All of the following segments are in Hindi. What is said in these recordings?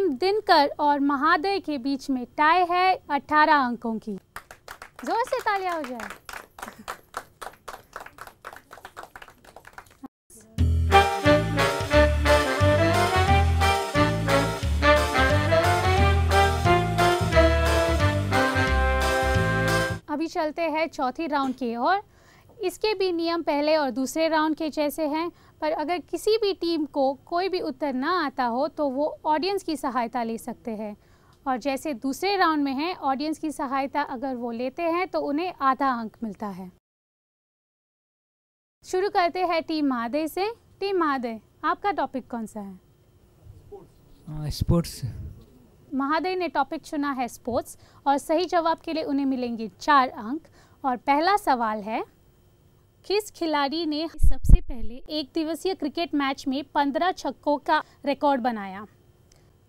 टीम दिनकर और महादय के बीच में टाई है 18 अंकों की। जोर से तालियां हो जाए। अभी चलते हैं चौथी राउंड की ओर। इसके भी नियम पहले और दूसरे राउंड के जैसे हैं, पर अगर किसी भी टीम को कोई भी उत्तर ना आता हो तो वो ऑडियंस की सहायता ले सकते हैं। और जैसे दूसरे राउंड में है, ऑडियंस की सहायता अगर वो लेते हैं तो उन्हें आधा अंक मिलता है। शुरू करते हैं टीम महादय से। टीम महादय, आपका टॉपिक कौन सा है? स्पोर्ट्स। महादय ने टॉपिक चुना है स्पोर्ट्स और सही जवाब के लिए उन्हें मिलेंगे 4 अंक। और पहला सवाल है, किस खिलाड़ी ने सबसे पहले एक दिवसीय क्रिकेट मैच में 15 छक्कों का रिकॉर्ड बनाया?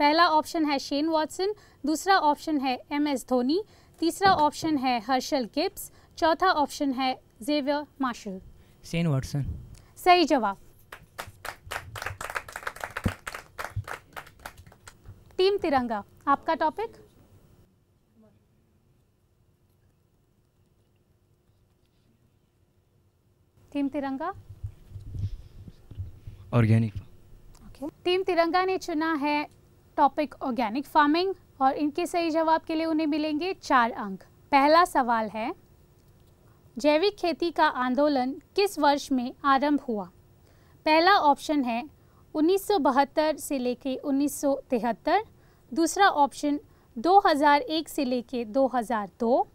पहला ऑप्शन है शेन वॉटसन, दूसरा ऑप्शन है MS धोनी, तीसरा ऑप्शन है हर्षल गिब्स, चौथा ऑप्शन है जेवियर मार्शल। Shane Watson. सही जवाब। टीम तिरंगा, आपका टॉपिक? टीम तिरंगा ऑर्गेनिक। ओके। टीम तिरंगा ने चुना है टॉपिक ऑर्गेनिक फार्मिंग और इनके सही जवाब के लिए उन्हें मिलेंगे 4 अंक। पहला सवाल है, जैविक खेती का आंदोलन किस वर्ष में आरंभ हुआ? पहला ऑप्शन है 1972 से लेके 1973, दूसरा ऑप्शन 2001 से लेके 2002,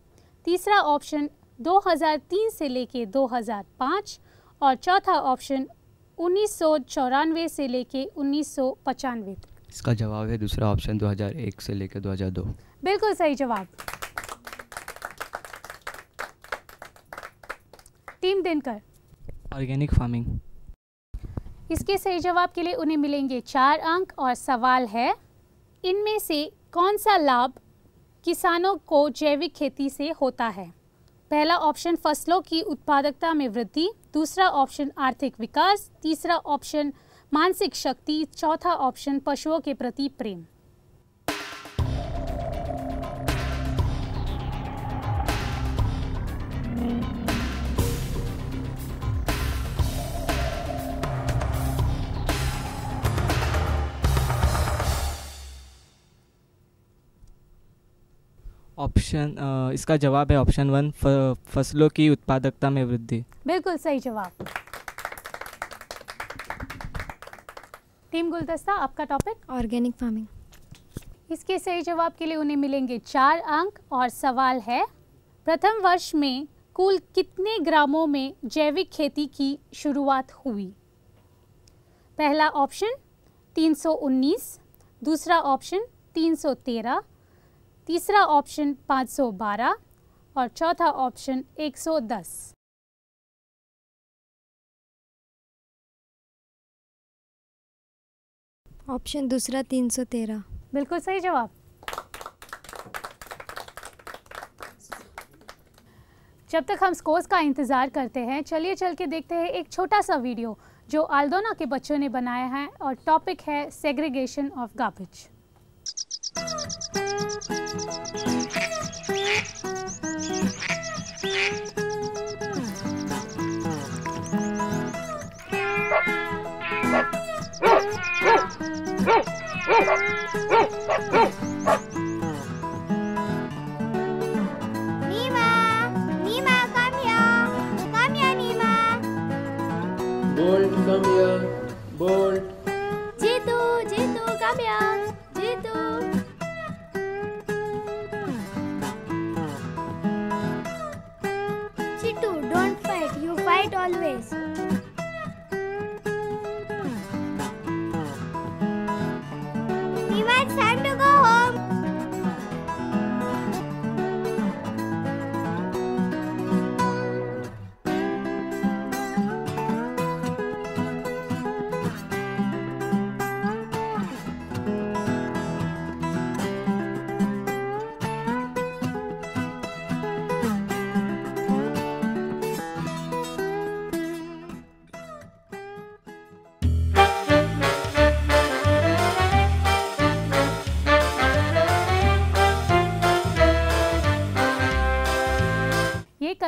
तीसरा ऑप्शन 2003 से लेके 2005 और चौथा ऑप्शन 1994 से लेके 1995। इसका जवाब है दूसरा ऑप्शन 2001 से लेकर 2002। बिल्कुल सही जवाब। Team Dinkar organic farming. इसके सही जवाब के लिए उन्हें मिलेंगे 4 अंक। और सवाल है, इनमें से कौन सा लाभ किसानों को जैविक खेती से होता है? पहला ऑप्शन फसलों की उत्पादकता में वृद्धि, दूसरा ऑप्शन आर्थिक विकास, तीसरा ऑप्शन मानसिक शक्ति, चौथा ऑप्शन पशुओं के प्रति प्रेम। ऑप्शन इसका जवाब है ऑप्शन 1, फसलों की उत्पादकता में वृद्धि। बिल्कुल सही जवाब। टीम गुलदस्ता, आपका टॉपिक? Organic farming. इसके सही जवाब के लिए उन्हें मिलेंगे 4 अंक। और सवाल है, प्रथम वर्ष में कुल कितने ग्रामों में जैविक खेती की शुरुआत हुई? पहला ऑप्शन 319, दूसरा ऑप्शन 313, तीसरा ऑप्शन 512 और चौथा ऑप्शन 110। ऑप्शन दूसरा 313। बिल्कुल सही जवाब। जब तक हम स्कोर्स का इंतज़ार करते हैं, चलिए चल के देखते हैं एक छोटा सा वीडियो जो आल्दोना के बच्चों ने बनाया है और टॉपिक है segregation of garbage. Nima, Nima, come here. Come here, Nima. Bolt, come here. Bolt. Jitu, Jitu, come here. Jitu. Jitu, don't fight. You fight always. Nima, it's time to go home.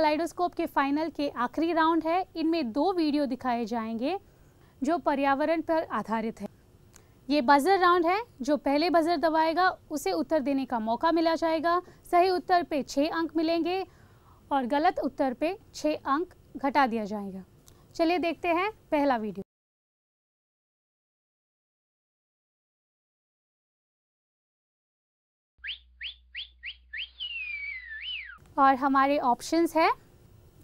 Kaleidoscope के फाइनल के आखिरी राउंड है। इनमें 2 वीडियो दिखाए जाएंगे जो पर्यावरण पर आधारित है। ये बजर राउंड है। जो पहले बजर दबाएगा उसे उत्तर देने का मौका मिला जाएगा। सही उत्तर पे 6 अंक मिलेंगे और गलत उत्तर पे 6 अंक घटा दिया जाएगा। चलिए देखते हैं पहला वीडियो। और हमारे ऑप्शंस है,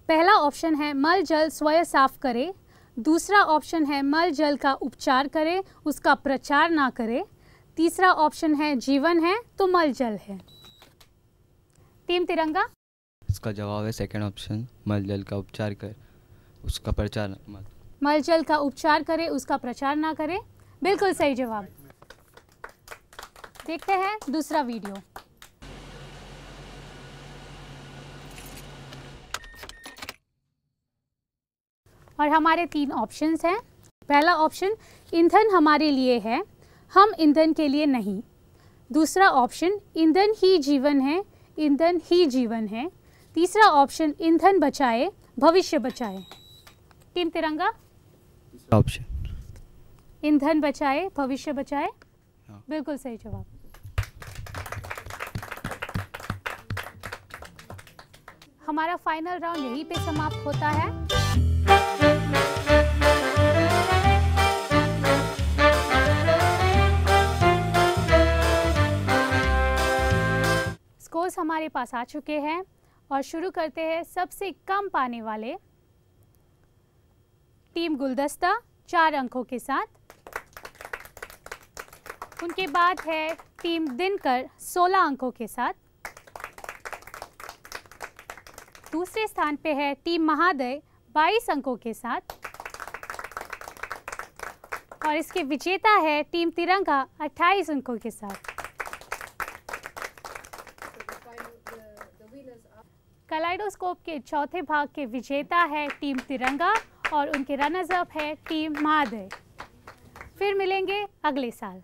पहला ऑप्शन है मल जल स्वयं साफ करे, दूसरा ऑप्शन है मल जल का उपचार करे उसका प्रचार ना करे, तीसरा ऑप्शन है जीवन है तो मल जल है। टीम तिरंगा। इसका जवाब है सेकंड ऑप्शन, मल जल का उपचार कर उसका प्रचार मत। मल जल का उपचार करे उसका प्रचार ना करे, बिल्कुल सही जवाब। देखते हैं दूसरा वीडियो। और हमारे 3 ऑप्शंस हैं। पहला ऑप्शन ईंधन हमारे लिए है, हम ईंधन के लिए नहीं। दूसरा ऑप्शन ईंधन ही जीवन है, ईंधन ही जीवन है। तीसरा ऑप्शन ईंधन बचाए भविष्य बचाए। टीम तिरंगा। तीसरा ऑप्शन, ईंधन बचाए भविष्य बचाए, हाँ। बिल्कुल सही जवाब। हमारा फाइनल राउंड यहीं पे समाप्त होता है। स्कोर्स हमारे पास आ चुके हैं और शुरू करते हैं सबसे कम पाने वाले टीम गुलदस्ता 4 अंकों के साथ। उनके बाद है टीम दिनकर 16 अंकों के साथ। दूसरे स्थान पे है टीम महादय 22 अंकों के साथ और इसके विजेता है टीम तिरंगा 28 अंकों के साथ। कलाइडोस्कोप के चौथे भाग के विजेता है टीम तिरंगा और उनके रनर्स अप है टीम महादय। फिर मिलेंगे अगले साल।